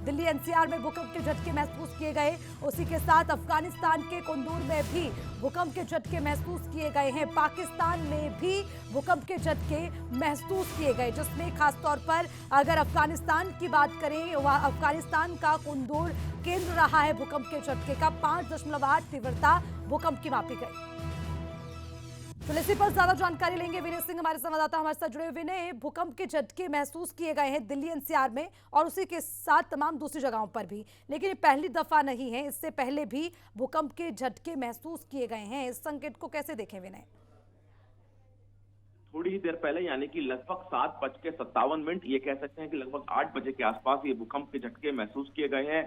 Delhi NCR में भूकंप के झटके महसूस किए गए। उसी के साथ अफगानिस्तान के कुंदूर में भी भूकंप के झटके महसूस किए गए हैं। पाकिस्तान में भी भूकंप के झटके महसूस किए गए, जिसमें खासतौर पर अगर अफगानिस्तान की बात करें, वह अफगानिस्तान का कुंदूर केंद्र रहा है भूकंप के झटके का। 5.8 तीव्रता भूकंप की मापी गई। तो इसी पर ज्यादा जानकारी लेंगे विनय सिंह, हमारे संवाददाता हमारे साथ जुड़े। विनय, भूकंप के झटके महसूस किए गए हैं दिल्ली एनसीआर में और उसी के साथ तमाम दूसरी जगहों पर भी, लेकिन ये पहली दफा नहीं है, इससे पहले भी भूकंप के झटके महसूस किए गए हैं। इस संकेत को कैसे देखें विनय? थोड़ी ही देर पहले यानी कि लगभग 7:57, ये कह सकते हैं कि लगभग 8 बजे के आसपास ये भूकंप के झटके महसूस किए गए हैं।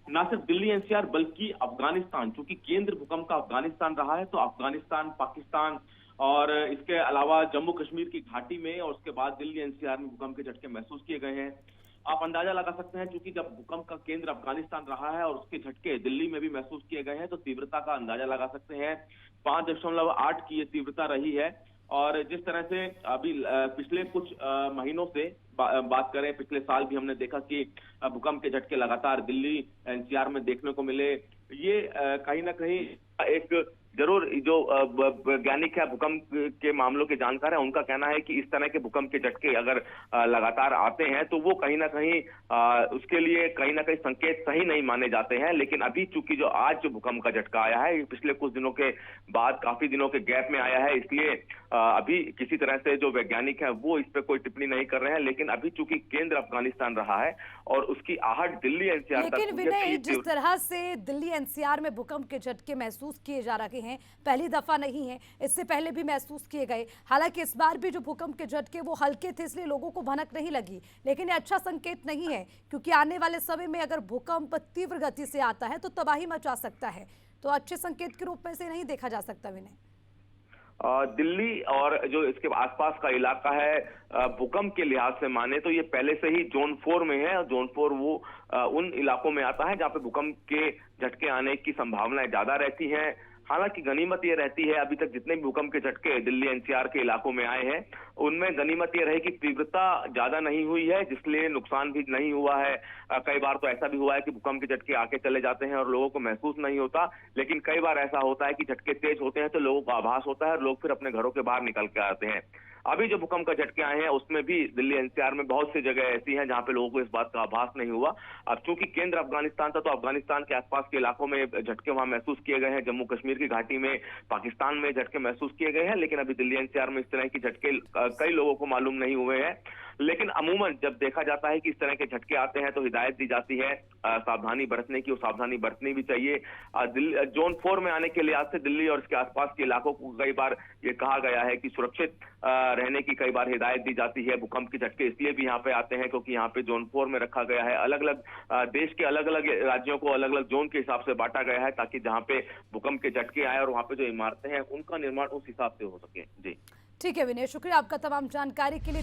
न सिर्फ दिल्ली एनसीआर बल्कि अफगानिस्तान, चूंकि केंद्र भूकंप का अफगानिस्तान रहा है, तो अफगानिस्तान, पाकिस्तान और इसके अलावा जम्मू कश्मीर की घाटी में और उसके बाद दिल्ली एनसीआर में भूकंप के झटके महसूस किए गए हैं। आप अंदाजा लगा सकते हैं, चूंकि जब भूकंप का केंद्र अफगानिस्तान रहा है और उसके झटके दिल्ली में भी महसूस किए गए हैं, तो तीव्रता का अंदाजा लगा सकते हैं। 5.8 की ये तीव्रता रही है। और जिस तरह से अभी पिछले कुछ महीनों से बात करें, पिछले साल भी हमने देखा कि भूकंप के झटके लगातार दिल्ली एनसीआर में देखने को मिले। ये कहीं ना कहीं एक जरूर जो वैज्ञानिक है, भूकंप के मामलों के जानकार है, उनका कहना है कि इस तरह के भूकंप के झटके अगर लगातार आते हैं तो वो कहीं ना कहीं उसके लिए कहीं ना कहीं संकेत सही नहीं माने जाते हैं। लेकिन अभी चूंकि जो आज जो भूकंप का झटका आया है, पिछले कुछ दिनों के बाद काफी दिनों के गैप में आया है, इसलिए अभी किसी तरह से जो वैज्ञानिक है वो इस पर कोई टिप्पणी नहीं कर रहे हैं। लेकिन अभी चूंकि केंद्र अफगानिस्तान रहा है और उसकी आहट दिल्ली एनसीआर तक, लेकिन विनय, जिस तरह से दिल्ली एनसीआर में भूकंप के झटके महसूस किए जा रहे हैं, पहली दफा नहीं है, इससे पहले भी महसूस किए गए। हालांकि इस बार भी जो भूकंप के झटके वो हल्के थे, इसलिए लोगों को भनक नहीं लगी, लेकिन ये अच्छा संकेत नहीं है, क्योंकि आने वाले समय में अगर भूकंप तीव्र गति से आता है तो तबाही मचा सकता है। तो अच्छे संकेत के रूप में से नहीं देखा जा सकता विनय। दिल्ली और जो इसके आसपास का इलाका है, भूकंप के लिहाज से माने तो ये पहले से ही जोन 4 में है। और जोन 4 वो उन इलाकों में आता है जहां पे भूकंप के झटके आने की संभावनाएं ज्यादा रहती हैं। हालांकि गनीमत ये रहती है, अभी तक जितने भी भूकंप के झटके दिल्ली एनसीआर के इलाकों में आए हैं, उनमें गनीमत ये रही कि तीव्रता ज्यादा नहीं हुई है, जिसलिए नुकसान भी नहीं हुआ है। कई बार तो ऐसा भी हुआ है कि भूकंप के झटके आके चले जाते हैं और लोगों को महसूस नहीं होता। लेकिन कई बार ऐसा होता है कि झटके तेज होते हैं तो लोगों को आभास होता है और लोग फिर अपने घरों के बाहर निकल के आते हैं। अभी जो भूकंप का झटके आए हैं उसमें भी दिल्ली एनसीआर में बहुत सी जगह ऐसी हैं जहां पे लोगों को इस बात का आभास नहीं हुआ। अब चूंकि केंद्र अफगानिस्तान था, तो अफगानिस्तान के आसपास के इलाकों में झटके वहां महसूस किए गए हैं। जम्मू कश्मीर की घाटी में, पाकिस्तान में झटके महसूस किए गए हैं। लेकिन अभी दिल्ली एनसीआर में इस तरह की झटके कई लोगों को मालूम नहीं हुए हैं। लेकिन अमूमन जब देखा जाता है कि इस तरह के झटके आते हैं तो हिदायत दी जाती है सावधानी बरतने की, और सावधानी बरतनी भी चाहिए। जोन 4 में आने के लिहाज से दिल्ली और इसके आसपास के इलाकों को कई बार ये कहा गया है कि सुरक्षित रहने की कई बार हिदायत दी जाती है। भूकंप के झटके इसलिए भी यहाँ पे आते हैं क्योंकि यहाँ पे जोन 4 में रखा गया है। अलग अलग देश के अलग अलग राज्यों को अलग अलग जोन के हिसाब से बांटा गया है, ताकि जहाँ पे भूकंप के झटके आए और वहाँ पे जो इमारतें हैं उनका निर्माण उस हिसाब से हो सके। जी ठीक है विनय, शुक्रिया आपका तमाम जानकारी के लिए।